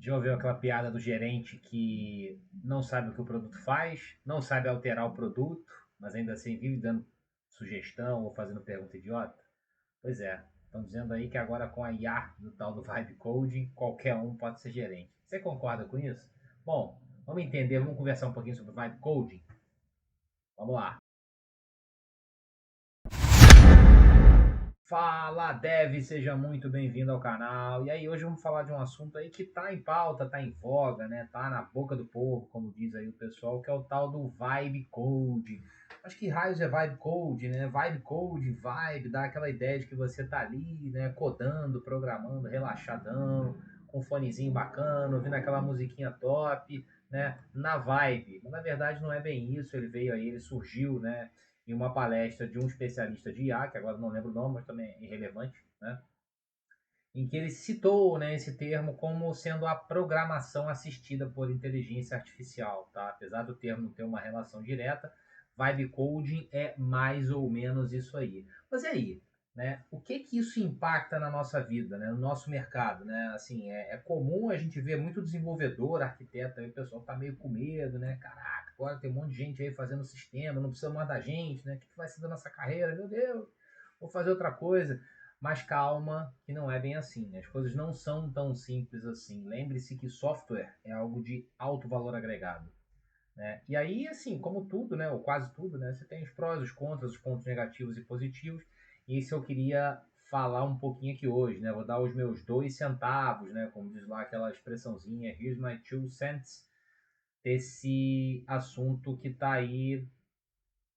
Já ouviu aquela piada do gerente que não sabe o que o produto faz, não sabe alterar o produto, mas ainda assim vive dando sugestão ou fazendo pergunta idiota? Pois é, estão dizendo aí que agora com a IA do tal do Vibe Coding, qualquer um pode ser gerente. Você concorda com isso? Bom, vamos entender, vamos conversar um pouquinho sobre o Vibe Coding? Vamos lá. Fala, Dev, seja muito bem-vindo ao canal. E aí, hoje vamos falar de um assunto aí que tá em pauta, tá em voga, né? Tá na boca do povo, como diz aí o pessoal, que é o tal do Vibe Code. Mas que raios é Vibe Code, né? Vibe Code, vibe, dá aquela ideia de que você tá ali, né, codando, programando, relaxadão, com um fonezinho bacana, ouvindo aquela musiquinha top, né? Na vibe. Mas na verdade não é bem isso, ele veio aí, ele surgiu, né? Em uma palestra de um especialista de IA, que agora não lembro o nome, mas também é irrelevante, né? Em que ele citou, né, esse termo como sendo a programação assistida por inteligência artificial, tá? Apesar do termo não ter uma relação direta, vibe coding é mais ou menos isso aí. Mas e aí? Né? O que que isso impacta na nossa vida, né? No nosso mercado, né? Assim, é comum a gente ver muito desenvolvedor, arquiteto, aí o pessoal tá meio com medo, né? Caraca, agora tem um monte de gente aí fazendo sistema, não precisa mais da gente, né? O que que vai ser da nossa carreira? Meu Deus, vou fazer outra coisa. Mas calma, que não é bem assim. As coisas não são tão simples assim. Lembre-se que software é algo de alto valor agregado. Né? E aí, assim, como tudo, né, ou quase tudo, né, você tem os prós, os contras, os pontos negativos e positivos. E isso eu queria falar um pouquinho aqui hoje, né? Vou dar os meus 2 centavos, né, como diz lá aquela expressãozinha, here's my 2 cents, desse assunto que está aí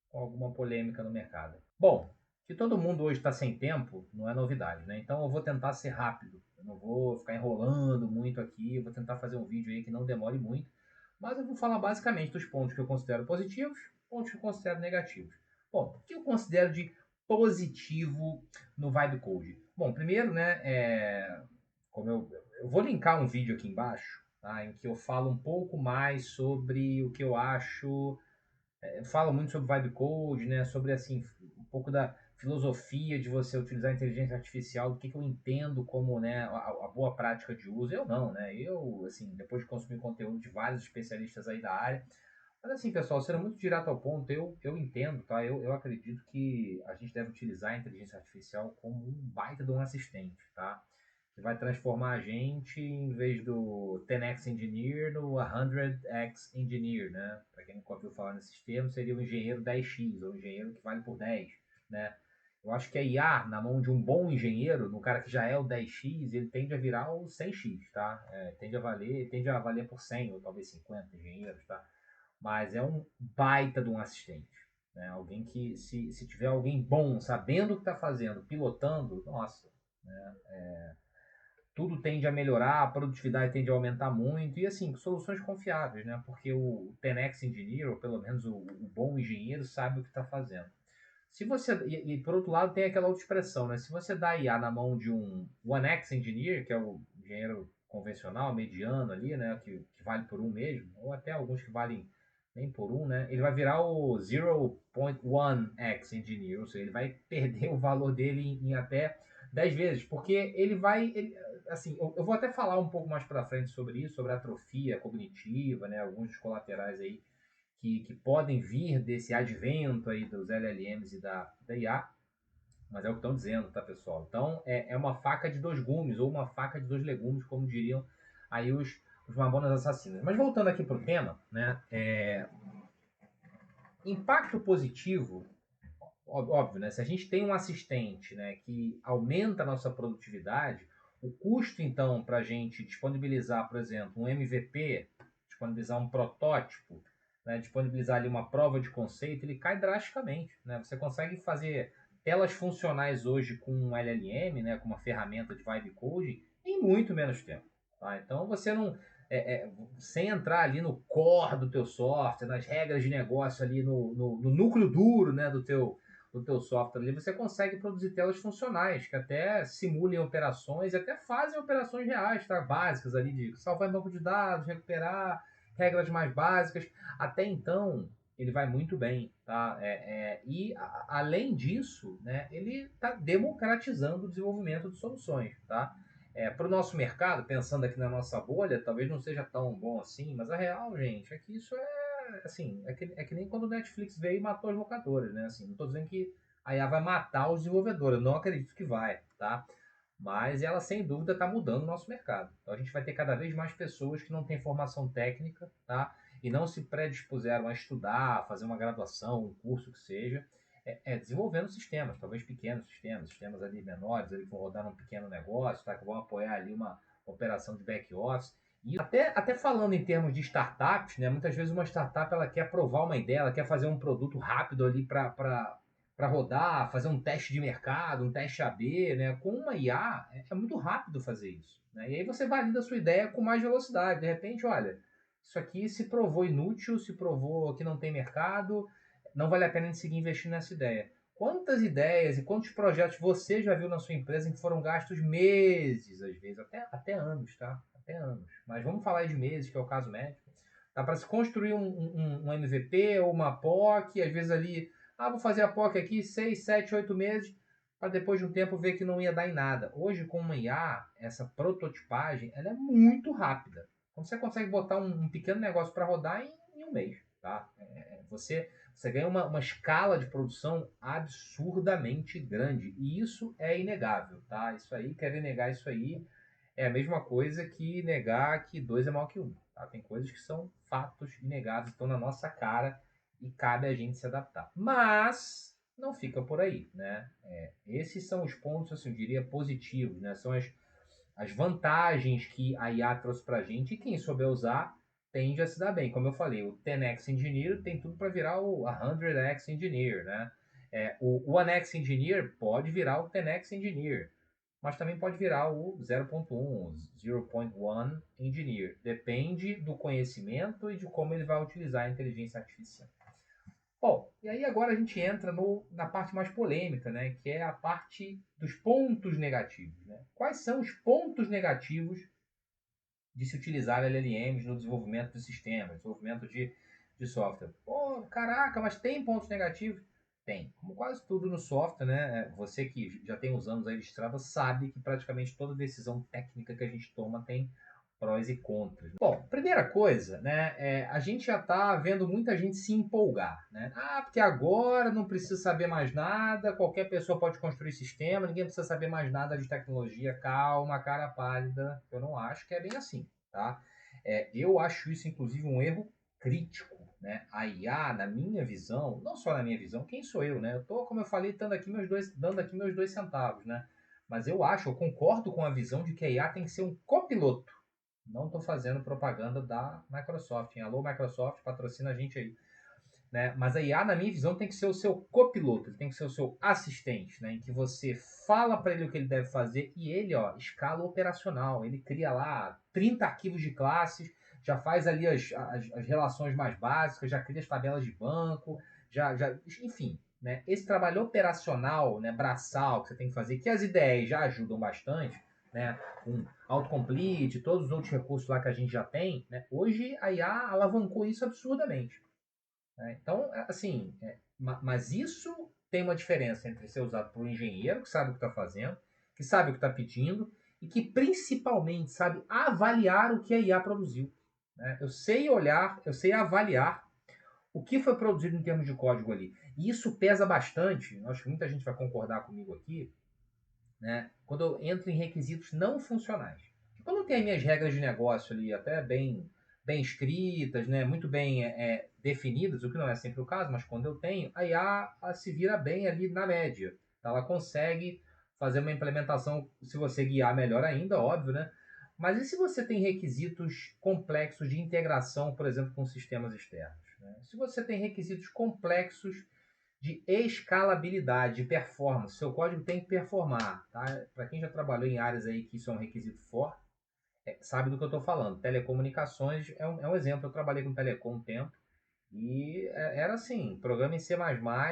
com alguma polêmica no mercado. Bom, que todo mundo hoje está sem tempo, não é novidade, né? Então eu vou tentar ser rápido. Eu não vou ficar enrolando muito aqui. Eu vou tentar fazer um vídeo aí que não demore muito. Mas eu vou falar basicamente dos pontos que eu considero positivos, pontos que eu considero negativos. Bom, o que eu considero de positivo no Vibe Code? Bom, primeiro, né, como eu vou linkar um vídeo aqui embaixo, tá, em que eu falo um pouco mais sobre o que eu acho, fala muito sobre vibe code, né? Sobre assim um pouco da filosofia de você utilizar a inteligência artificial, do que eu entendo como, né, a boa prática de uso. Eu não, né? Eu assim, depois de consumir conteúdo de vários especialistas aí da área, mas assim, pessoal, sendo muito direto ao ponto, eu entendo, tá? Eu acredito que a gente deve utilizar a inteligência artificial como um baita de um assistente, tá? Que vai transformar a gente, em vez do 10x Engineer, no 100x Engineer, né? Para quem nunca ouviu falar nesses termos, seria o engenheiro 10x, ou o engenheiro que vale por 10, né? Eu acho que a IA, na mão de um bom engenheiro, no cara que já é o 10x, ele tende a virar o 100x, tá? Tende a valer por 100 ou talvez 50 engenheiros, tá? Mas é um baita de um assistente. Né? Alguém que, se tiver alguém bom, sabendo o que está fazendo, pilotando, nossa, né? Tudo tende a melhorar, a produtividade tende a aumentar muito, e assim, soluções confiáveis, né? Porque o 10x Engineer, ou pelo menos o bom engenheiro, sabe o que está fazendo. Se você, e por outro lado tem aquela outra expressão, né? Se você dá IA na mão de um 1x Engineer, que é o engenheiro convencional, mediano ali, né? Que vale por um mesmo, ou até alguns que valem nem por um, né? Ele vai virar o 0.1x Engineer, ou seja, ele vai perder o valor dele em até 10 vezes, porque ele vai, assim, eu vou até falar um pouco mais para frente sobre isso, sobre a atrofia cognitiva, né? Alguns dos colaterais aí que podem vir desse advento aí dos LLMs e da IA, mas é o que estão dizendo, tá, pessoal? Então, é uma faca de dois gumes, ou uma faca de dois legumes, como diriam aí os mamonas assassinos. Mas voltando aqui pro tema, né, impacto positivo, óbvio, né, se a gente tem um assistente, né, que aumenta a nossa produtividade, o custo, então, para a gente disponibilizar, por exemplo, um MVP, disponibilizar um protótipo, né, disponibilizar ali uma prova de conceito, ele cai drasticamente. Né? Você consegue fazer telas funcionais hoje com um LLM, né, com uma ferramenta de vibe coding, em muito menos tempo. Tá? Então, você não... sem entrar ali no core do teu software, nas regras de negócio ali, no núcleo duro, né, do teu software ali, você consegue produzir telas funcionais que até simulem operações e até fazem operações reais, tá? Básicas ali de salvar em banco de dados, recuperar, regras mais básicas. Até então, ele vai muito bem, tá? Além disso, né, ele está democratizando o desenvolvimento de soluções, tá? Para o nosso mercado, pensando aqui na nossa bolha, talvez não seja tão bom assim, mas a real, gente, é que isso é assim, é que nem quando o Netflix veio e matou as locadoras, né? Assim, não estou dizendo que a IA vai matar os desenvolvedores, eu não acredito que vai, tá? Mas ela sem dúvida está mudando o nosso mercado. Então a gente vai ter cada vez mais pessoas que não têm formação técnica, tá? E não se predispuseram a estudar, a fazer uma graduação, um curso que seja, desenvolvendo sistemas, talvez pequenos sistemas, sistemas ali menores, ali que vão rodar num pequeno negócio, tá? Que vão apoiar ali uma operação de back-office. E até falando em termos de startups, né? Muitas vezes uma startup ela quer provar uma ideia, ela quer fazer um produto rápido ali para rodar, fazer um teste de mercado, um teste AB, né? Com uma IA é muito rápido fazer isso, né? E aí você valida a sua ideia com mais velocidade. De repente, olha, isso aqui se provou inútil, se provou que não tem mercado, não vale a pena a gente seguir investindo nessa ideia. Quantas ideias e quantos projetos você já viu na sua empresa em que foram gastos meses, às vezes, até anos, tá? Até anos. Mas vamos falar de meses, que é o caso médico. Dá para se construir um MVP ou uma POC, às vezes ali, vou fazer a POC aqui 6, 7, 8 meses, para depois de um tempo ver que não ia dar em nada. Hoje, com uma IA, essa prototipagem, ela é muito rápida. Então, você consegue botar um pequeno negócio para rodar em um mês, tá? Você ganha uma escala de produção absurdamente grande. E isso é inegável, tá? Isso aí, querer negar isso aí, é a mesma coisa que negar que dois é maior que um. Tá? Tem coisas que são fatos inegáveis, estão na nossa cara e cabe a gente se adaptar. Mas não fica por aí, né? Esses são os pontos, assim, eu diria, positivos, né? São as vantagens que a IA trouxe para a gente e quem souber usar tende a se dar bem. Como eu falei, o 10x Engineer tem tudo para virar o 100x Engineer, né? O 1x Engineer pode virar o 10x Engineer, mas também pode virar o 0.1, 0.1 Engineer. Depende do conhecimento e de como ele vai utilizar a inteligência artificial. Bom, e aí agora a gente entra na parte mais polêmica, né? Que é a parte dos pontos negativos. Né? Quais são os pontos negativos de se utilizar LLMs no desenvolvimento de sistemas, desenvolvimento de software? Pô, caraca, mas tem pontos negativos? Tem. Como quase tudo no software, né? Você que já tem uns anos aí de estrada sabe que praticamente toda decisão técnica que a gente toma tem prós e contras. Bom, primeira coisa, né, a gente já está vendo muita gente se empolgar, né? Porque agora não precisa saber mais nada, qualquer pessoa pode construir sistema, ninguém precisa saber mais nada de tecnologia. Calma, cara pálida, eu não acho que é bem assim, tá? Eu acho isso, inclusive, um erro crítico, né? A IA, na minha visão, não só na minha visão, quem sou eu, né? Eu tô, como eu falei, dando aqui meus dois centavos, né? Mas eu concordo com a visão de que a IA tem que ser um copiloto. Não estou fazendo propaganda da Microsoft. Hein? Alô, Microsoft, patrocina a gente aí. Né? Mas a IA, na minha visão, tem que ser o seu copiloto, ele tem que ser o seu assistente, né? Em que você fala para ele o que ele deve fazer e ele, escala operacional. Ele cria lá 30 arquivos de classes, já faz ali as relações mais básicas, já cria as tabelas de banco, enfim. Né? Esse trabalho operacional, né, braçal, que você tem que fazer, que as ideias já ajudam bastante, né, com autocomplete, todos os outros recursos lá que a gente já tem, né, hoje a IA alavancou isso absurdamente. Né? Então, assim, mas isso tem uma diferença entre ser usado por um engenheiro que sabe o que está fazendo, que sabe o que está pedindo e que principalmente sabe avaliar o que a IA produziu. Né? Eu sei olhar, eu sei avaliar o que foi produzido em termos de código ali. E isso pesa bastante, acho que muita gente vai concordar comigo aqui, né? Quando eu entro em requisitos não funcionais. Quando eu tenho as minhas regras de negócio ali até bem escritas, né? Muito bem definidas, o que não é sempre o caso, mas quando eu tenho, a IA se vira bem ali na média. Ela consegue fazer uma implementação, se você guiar melhor ainda, óbvio, né? Mas e se você tem requisitos complexos de integração, por exemplo, com sistemas externos? Né? Se você tem requisitos complexos de escalabilidade, de performance. Seu código tem que performar, tá? Para quem já trabalhou em áreas aí que isso é um requisito forte, sabe do que eu estou falando. Telecomunicações é um exemplo. Eu trabalhei com telecom um tempo e era assim, programa em C++,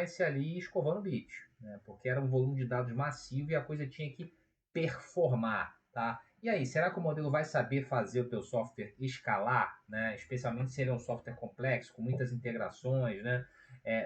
se ali escovando bit, né? Porque era um volume de dados massivo e a coisa tinha que performar, tá? E aí, será que o modelo vai saber fazer o teu software escalar, né? Especialmente se ele é um software complexo, com muitas integrações, né?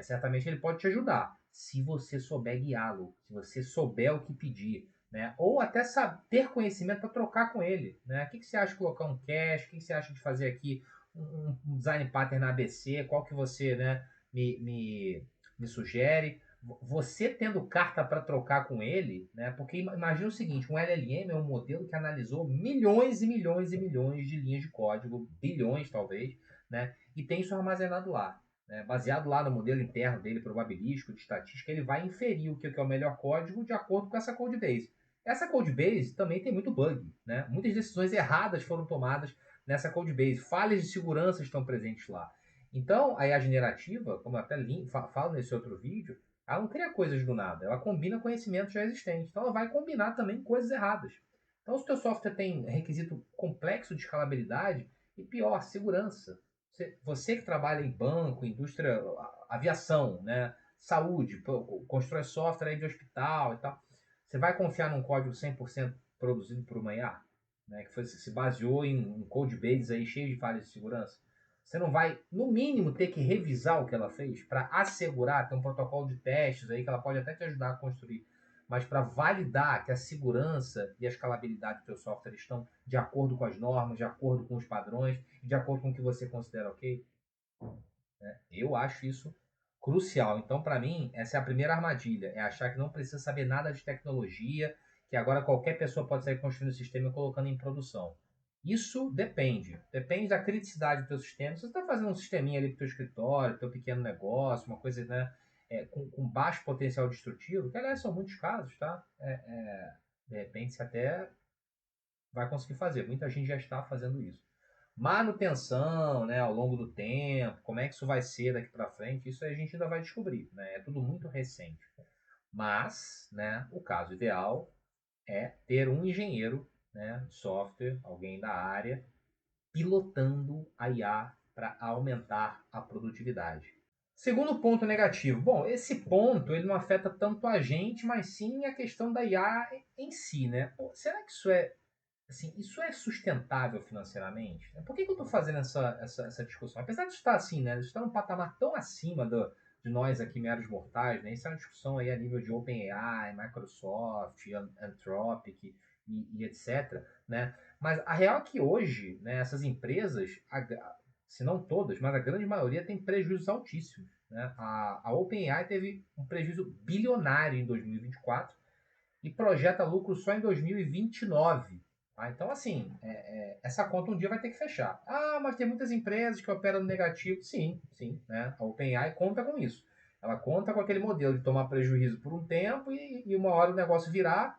Certamente ele pode te ajudar, se você souber guiá-lo, se você souber o que pedir, né? Ou até ter conhecimento para trocar com ele, né? O que você acha de colocar um cache? O que você acha de fazer aqui um design pattern na ABC? Qual que você, né, me sugere? Você tendo carta para trocar com ele, né? Porque imagina o seguinte, um LLM é um modelo que analisou milhões e milhões e milhões de linhas de código, bilhões talvez, né? E tem isso armazenado lá, né? Baseado lá no modelo interno dele, probabilístico, de estatística, ele vai inferir o que é o melhor código de acordo com essa codebase. Essa codebase também tem muito bug, né? Muitas decisões erradas foram tomadas nessa codebase, falhas de segurança estão presentes lá. Então, a IA generativa, como eu até falo nesse outro vídeo, ela não cria coisas do nada, ela combina conhecimentos já existentes. Então, ela vai combinar também coisas erradas. Então, se o teu software tem requisito complexo de escalabilidade, e pior, segurança. Você que trabalha em banco, indústria, aviação, né, saúde, constrói software de hospital e tal, você vai confiar num código 100% produzido por uma IA, né, que se baseou em um codebase aí cheio de falhas de segurança? Você não vai, no mínimo, ter que revisar o que ela fez para assegurar, ter um protocolo de testes aí que ela pode até te ajudar a construir, mas para validar que a segurança e a escalabilidade do teu software estão de acordo com as normas, de acordo com os padrões, de acordo com o que você considera ok, né? Eu acho isso crucial. Então, para mim, essa é a primeira armadilha, é achar que não precisa saber nada de tecnologia, que agora qualquer pessoa pode sair construindo o sistema e colocando em produção. Isso depende da criticidade do teu sistema. Se você está fazendo um sisteminha ali para o teu escritório, teu pequeno negócio, uma coisa, né, com baixo potencial destrutivo, que aliás são muitos casos, tá? De repente você até vai conseguir fazer. Muita gente já está fazendo isso. Manutenção, né, ao longo do tempo, como é que isso vai ser daqui para frente, isso a gente ainda vai descobrir, né? É tudo muito recente. Mas, né, o caso ideal é ter um engenheiro, né, de software, alguém da área, pilotando a IA para aumentar a produtividade. Segundo ponto negativo. Bom, esse ponto ele não afeta tanto a gente, mas sim a questão da IA em si, né? Pô, será que isso é sustentável financeiramente? Por que eu estou fazendo essa discussão? Apesar de estar assim, né? De estar num patamar tão acima de nós aqui, meros mortais, né? Isso é uma discussão aí a nível de OpenAI, Microsoft, Anthropic e etc, né? Mas a real é que hoje, né, essas empresas, se não todas, mas a grande maioria tem prejuízos altíssimos, né? A OpenAI teve um prejuízo bilionário em 2024 e projeta lucro só em 2029. Tá? Então, assim, essa conta um dia vai ter que fechar. Ah, mas tem muitas empresas que operam no negativo. Sim, sim. Né? A OpenAI conta com isso. Ela conta com aquele modelo de tomar prejuízo por um tempo e uma hora o negócio virar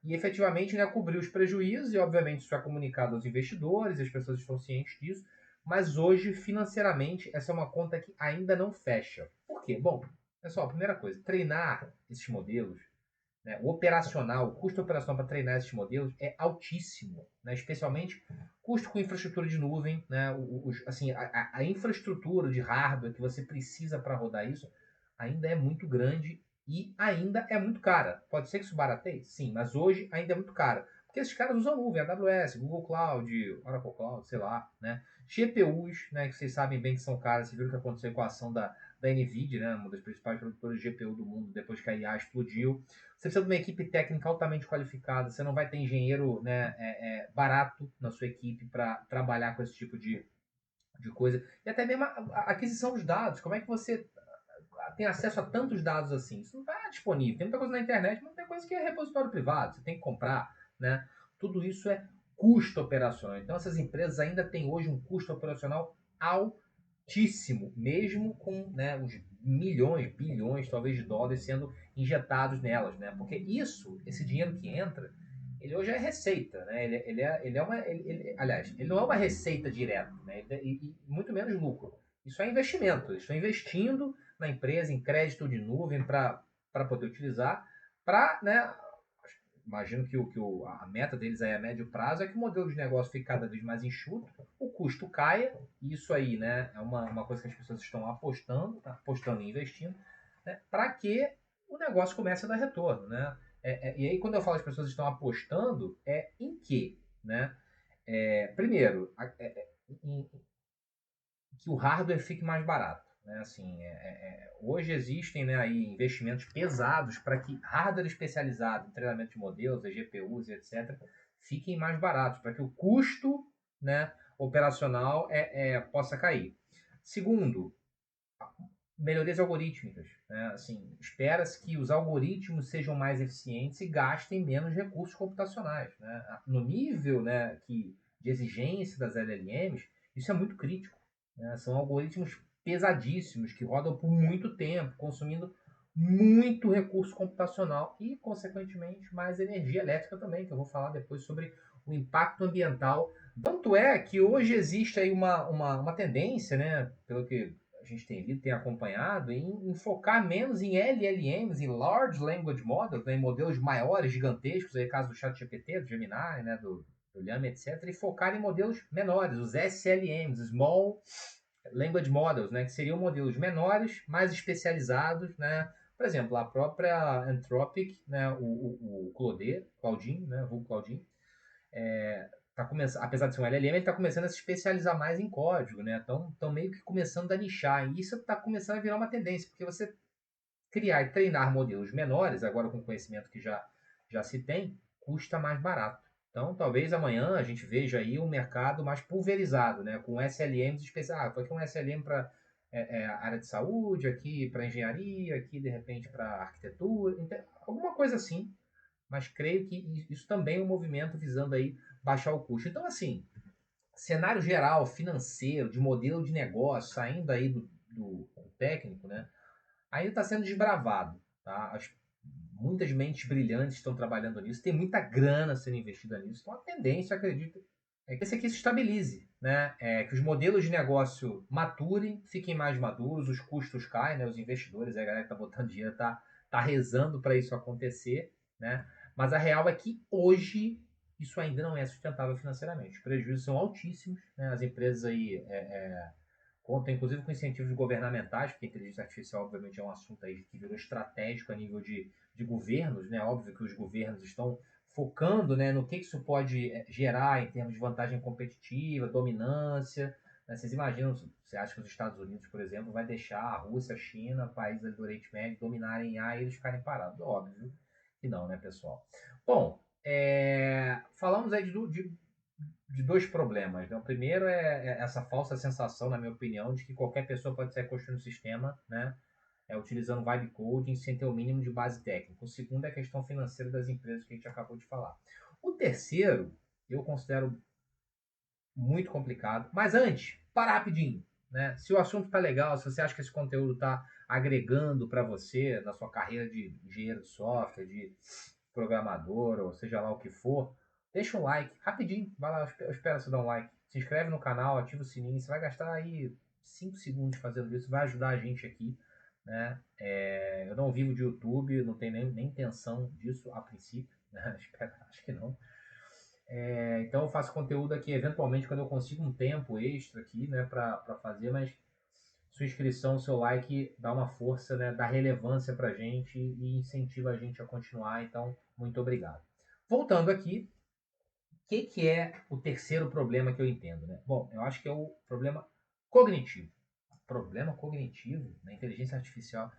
e efetivamente, né, cobrir os prejuízos. E, obviamente, isso é comunicado aos investidores, as pessoas estão cientes disso. Mas hoje, financeiramente, essa é uma conta que ainda não fecha. Por quê? Bom, pessoal, primeira coisa, treinar esses modelos, né? O operacional, o custo operacional para treinar esses modelos é altíssimo, né? Especialmente custo com infraestrutura de nuvem, né? Assim, a infraestrutura de hardware que você precisa para rodar isso ainda é muito grande e ainda é muito cara. Pode ser que isso barateie? Sim, mas hoje ainda é muito cara. Porque esses caras usam nuvem, AWS, Google Cloud, Oracle Cloud, sei lá, né? GPUs, né, que vocês sabem bem que são caras, vocês viram o que aconteceu com a ação da NVIDIA, né, uma das principais produtoras de GPU do mundo, depois que a IA explodiu. Você precisa de uma equipe técnica altamente qualificada, você não vai ter engenheiro, né, barato na sua equipe para trabalhar com esse tipo de coisa. E até mesmo a aquisição dos dados, como é que você tem acesso a tantos dados assim? Isso não está disponível. Tem muita coisa na internet, mas tem coisa que é repositório privado, você tem que comprar, né? Tudo isso é custo operacional. Então essas empresas ainda têm hoje um custo operacional altíssimo, mesmo com, né, os milhões, bilhões, talvez de dólares sendo injetados nelas, né? Porque esse dinheiro que entra, ele hoje é receita, né? Aliás, ele não é uma receita direta, né? E muito menos lucro. Isso é investimento. Eles estão investindo na empresa em crédito de nuvem para poder utilizar, para, né? Imagino que a meta deles aí a médio prazo é que o modelo de negócio fique cada vez mais enxuto, o custo caia, e isso aí, né, é uma coisa que as pessoas estão apostando, tá? Apostando e investindo, né, para que o negócio comece a dar retorno, né? E aí, quando eu falo as pessoas estão apostando, é em quê, né? Primeiro, em que o hardware fique mais barato. né? Assim, hoje existem, né, aí investimentos pesados para que hardware especializado em treinamento de modelos, GPUs e etc., fiquem mais baratos, para que o custo, né, operacional possa cair. Segundo, melhorias algorítmicas, né? Assim, espera-se que os algoritmos sejam mais eficientes e gastem menos recursos computacionais, né? No nível, né, de exigência das LLMs, isso é muito crítico, né? São algoritmos pesadíssimos que rodam por muito tempo, consumindo muito recurso computacional e, consequentemente, mais energia elétrica também, que eu vou falar depois sobre o impacto ambiental. Tanto é que hoje existe aí uma tendência, né, pelo que a gente tem lido, tem acompanhado, em focar menos em LLMs, em Large Language Models, né, em modelos maiores, gigantescos, aí caso do ChatGPT, do Gemini, né, do Llama, etc., e focar em modelos menores, os SLMs, Small Language Models, né, que seriam modelos menores, mais especializados, né, por exemplo, a própria Anthropic, né, o Claudine, né, o Claudine, tá começando, apesar de ser um LLM, ele está começando a se especializar mais em código, né? Estão meio que começando a nichar. E isso está começando a virar uma tendência, porque você criar e treinar modelos menores, agora com o conhecimento que já se tem, custa mais barato. Então, talvez amanhã a gente veja aí um mercado mais pulverizado, né? Com SLMs especiais. Foi aqui um SLM para área de saúde, aqui para engenharia, aqui de repente para arquitetura, então, alguma coisa assim, mas creio que isso também é um movimento visando aí baixar o custo. Então, assim, cenário geral, financeiro, de modelo de negócio, saindo aí do técnico, né, ainda está sendo desbravado. Tá? Muitas mentes brilhantes estão trabalhando nisso, tem muita grana sendo investida nisso. Então, a tendência, acredito, é que esse aqui se estabilize, né? Que os modelos de negócio maturem, fiquem mais maduros, os custos caem, né? Os investidores, a galera que está botando dinheiro tá rezando para isso acontecer, né? Mas a real é que hoje isso ainda não é sustentável financeiramente. Os prejuízos são altíssimos, né? As empresas aí contam inclusive com incentivos governamentais, porque a inteligência artificial obviamente é um assunto aí que virou estratégico a nível de governos, né? Óbvio que os governos estão focando, né, no que isso pode gerar em termos de vantagem competitiva, dominância. Né? Vocês imaginam, você acha que os Estados Unidos, por exemplo, vai deixar a Rússia, a China, países do Oriente Médio dominarem A e eles ficarem parados? Óbvio que não, né, pessoal? Bom, falamos aí de dois problemas. Né? O primeiro é essa falsa sensação, na minha opinião, de que qualquer pessoa pode sair construindo um sistema, né? Utilizando vibe coding sem ter o mínimo de base técnica. O segundo é a questão financeira das empresas que a gente acabou de falar. O terceiro, eu considero muito complicado. Mas antes, para rapidinho. Né? Se o assunto está legal, se você acha que esse conteúdo está agregando para você na sua carreira de engenheiro de software, de programador, ou seja lá o que for, deixa um like, rapidinho, vai lá, eu espero você dar um like. Se inscreve no canal, ativa o sininho, você vai gastar aí 5 segundos fazendo isso, vai ajudar a gente aqui. Né? Eu não vivo de YouTube, não tenho nem intenção disso a princípio, né? Acho que não. Então eu faço conteúdo aqui, eventualmente, quando eu consigo um tempo extra aqui, né, para fazer, mas sua inscrição, seu like dá uma força, né, dá relevância pra gente e incentiva a gente a continuar, então, muito obrigado. Voltando aqui, o que é o terceiro problema que eu entendo, né? Bom, eu acho que é o problema cognitivo. Problema cognitivo na inteligência artificial.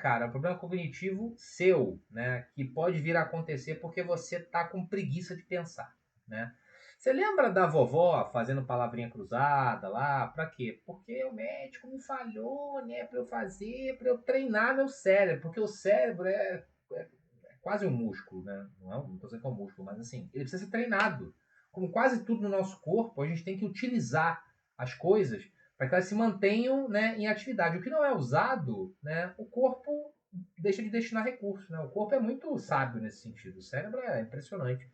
Cara, o problema cognitivo seu, né, que pode vir a acontecer porque você tá com preguiça de pensar, né? Você lembra da vovó fazendo palavrinha cruzada lá? Pra quê? Porque o médico me falhou, né, pra eu fazer, pra eu treinar meu cérebro, porque o cérebro é quase um músculo, né? Não tô dizendo que é um músculo, mas assim, ele precisa ser treinado. Como quase tudo no nosso corpo, a gente tem que utilizar as coisas para que elas se mantenham, né, em atividade. O que não é usado, né, o corpo deixa de destinar recursos. Né? O corpo é muito sábio nesse sentido. O cérebro é impressionante.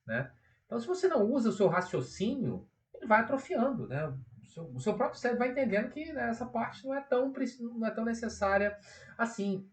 Né? Então, se você não usa o seu raciocínio, ele vai atrofiando. Né? O seu próprio cérebro vai entendendo que, né, essa parte não é tão necessária assim.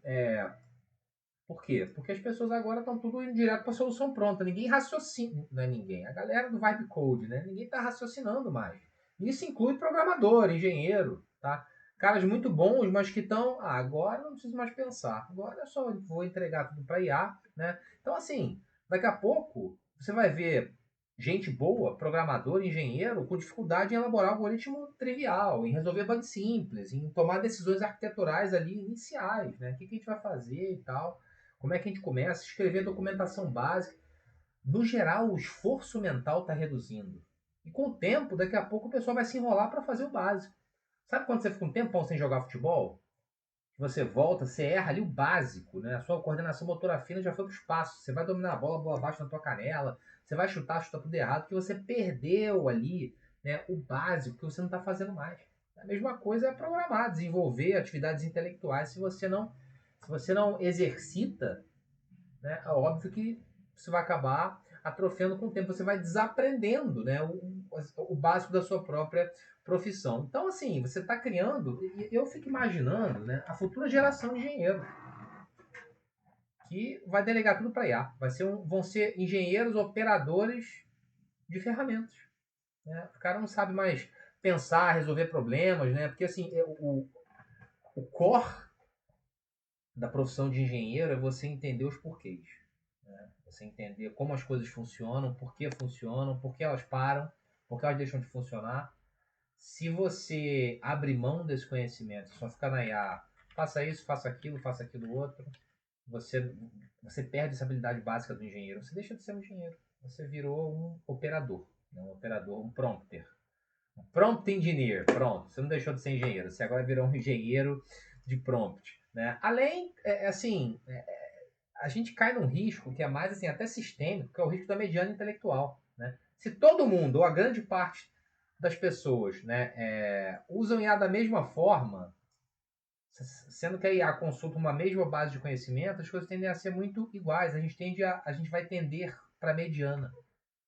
Por quê? Porque as pessoas agora estão tudo indo direto para a solução pronta. Ninguém raciocina, não é ninguém. A galera do Vibe Code, né? Ninguém está raciocinando mais. Isso inclui programador, engenheiro, tá? Caras muito bons, mas que estão, agora não preciso mais pensar. Agora eu só vou entregar tudo para IA, né? Então assim, daqui a pouco você vai ver gente boa, programador, engenheiro, com dificuldade em elaborar algoritmo trivial, em resolver bugs simples, em tomar decisões arquiteturais ali iniciais, né? O que a gente vai fazer e tal, como é que a gente começa, escrever documentação básica. No geral, o esforço mental está reduzindo. E com o tempo, daqui a pouco o pessoal vai se enrolar para fazer o básico. Sabe quando você fica um tempão sem jogar futebol? Você volta, você erra ali o básico, né? A sua coordenação motora fina já foi para o espaço. Você vai dominar a bola bate na tua canela, você vai chutar, chuta tudo errado, porque você perdeu ali, né, o básico que você não está fazendo mais. A mesma coisa é programar, desenvolver atividades intelectuais. Se você não exercita, né, é óbvio que você vai acabar atrofiando com o tempo. Você vai desaprendendo, né, o básico da sua própria profissão. Então, assim, você está criando, eu fico imaginando, né, a futura geração de engenheiro que vai delegar tudo para IA. Vão ser engenheiros operadores de ferramentas. Né? O cara não sabe mais pensar, resolver problemas, né? Porque assim, o core da profissão de engenheiro é você entender os porquês. Né? Você entender como as coisas funcionam, por que elas param, por que elas deixam de funcionar. Se você abre mão desse conhecimento, só ficar na IA, faça isso, faça aquilo outro, você, você perde essa habilidade básica do engenheiro. Você deixa de ser um engenheiro. Você virou um operador. Né? Um operador, um prompter. Um prompt engineer. Pronto. Você não deixou de ser engenheiro. Você agora virou um engenheiro de prompt. Né? Além, a gente cai num risco que é mais assim, até sistêmico, que é o risco da mediana intelectual. Né? Se todo mundo, ou a grande parte das pessoas, né, usam IA da mesma forma, sendo que a IA consulta uma mesma base de conhecimento, as coisas tendem a ser muito iguais. A gente vai tender para a mediana.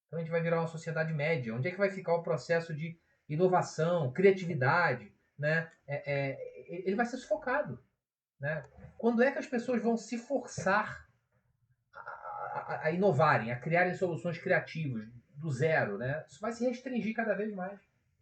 Então a gente vai virar uma sociedade média. Onde é que vai ficar o processo de inovação, criatividade? Né? Ele vai ser sufocado. Né? Quando é que as pessoas vão se forçar a inovarem, a criarem soluções criativas do zero? Né? Isso vai se restringir cada vez mais.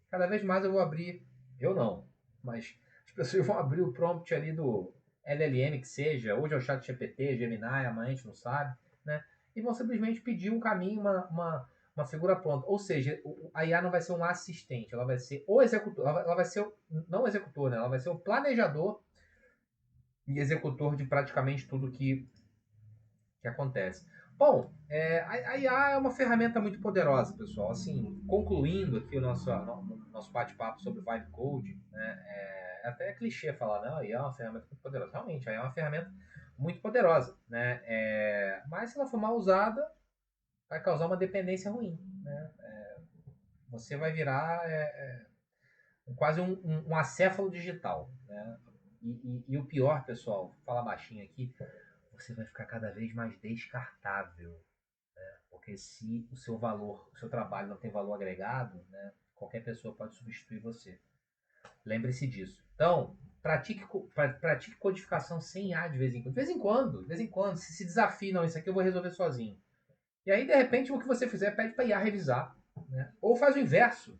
Cada vez mais eu vou abrir. Eu não, mas as pessoas vão abrir o prompt ali do LLM que seja, hoje é o chat GPT, Gemini, amanhã a gente não sabe, né? E vão simplesmente pedir um caminho, uma figura pronta. Ou seja, a IA não vai ser um assistente, ela vai ser o executor, ela vai ser não o executor, né? Ela vai ser o planejador e executor de praticamente tudo que acontece. Bom, a IA é uma ferramenta muito poderosa, pessoal. Assim, concluindo aqui o nosso bate-papo sobre o Vibe Code, né, até clichê falar, não, a IA é uma ferramenta muito poderosa. Realmente, a IA é uma ferramenta muito poderosa, né? Mas se ela for mal usada, vai causar uma dependência ruim, né? Você vai virar quase um acéfalo digital, né? E o pior, pessoal, vou falar baixinho aqui, você vai ficar cada vez mais descartável. Porque se o seu trabalho não tem valor agregado, né, qualquer pessoa pode substituir você. Lembre-se disso. Então, pratique codificação sem IA de vez em quando. De vez em quando, se desafie, não, isso aqui eu vou resolver sozinho. E aí, de repente, o que você fizer, pede para a IA revisar. Né? Ou faz o inverso.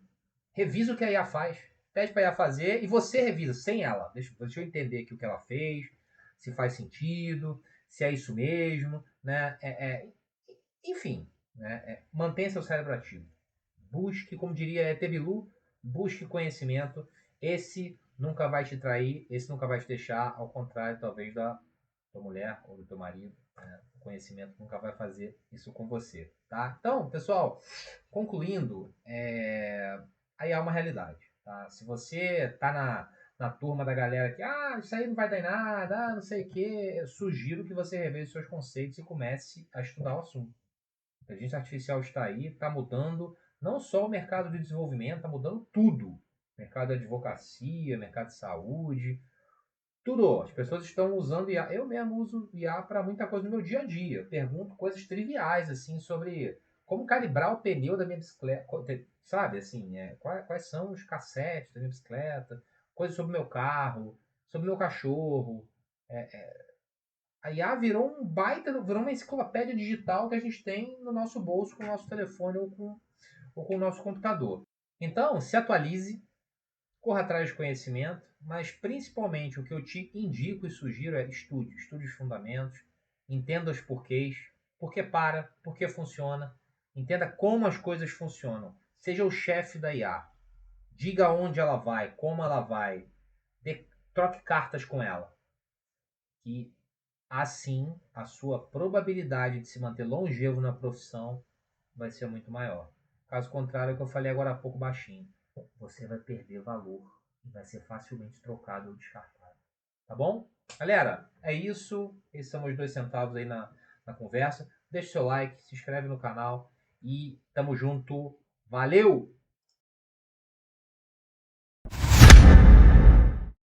Revisa o que a IA faz. Pede para a IA fazer e você revisa sem ela. Deixa eu entender aqui o que ela fez, se faz sentido, se é isso mesmo. Né? Enfim, né? Mantenha seu cérebro ativo. Busque, como diria Etebilu, busque conhecimento. Esse nunca vai te trair, esse nunca vai te deixar, ao contrário, talvez, da tua mulher ou do teu marido. Né? O conhecimento nunca vai fazer isso com você. Tá? Então, pessoal, concluindo, aí há uma realidade. Tá? Se você tá na turma da galera que, isso aí não vai dar em nada, não sei o que, eu sugiro que você reveja seus conceitos e comece a estudar o assunto. A inteligência artificial está aí, está mudando não só o mercado de desenvolvimento, está mudando tudo. Mercado de advocacia, mercado de saúde, tudo. As pessoas estão usando IA. Eu mesmo uso IA para muita coisa no meu dia a dia. Pergunto coisas triviais, assim, sobre como calibrar o pneu da minha bicicleta. Sabe, assim, quais são os cassetes da minha bicicleta, coisas sobre o meu carro, sobre o meu cachorro. A IA virou uma enciclopédia digital que a gente tem no nosso bolso com o nosso telefone ou com o nosso computador. Então, se atualize, corra atrás de conhecimento, mas principalmente o que eu te indico e sugiro é estude os fundamentos, entenda os porquês, por que para, por que funciona, Entenda como as coisas funcionam. Seja o chefe da IA. Diga onde ela vai, como ela vai. Troque cartas com ela. E assim a sua probabilidade de se manter longevo na profissão vai ser muito maior. Caso contrário, é o que eu falei agora há pouco baixinho. Você vai perder valor e vai ser facilmente trocado ou descartado. Tá bom? Galera, é isso. Esses são os 2 centavos aí na conversa. Deixe seu like, se inscreve no canal e tamo junto. Valeu!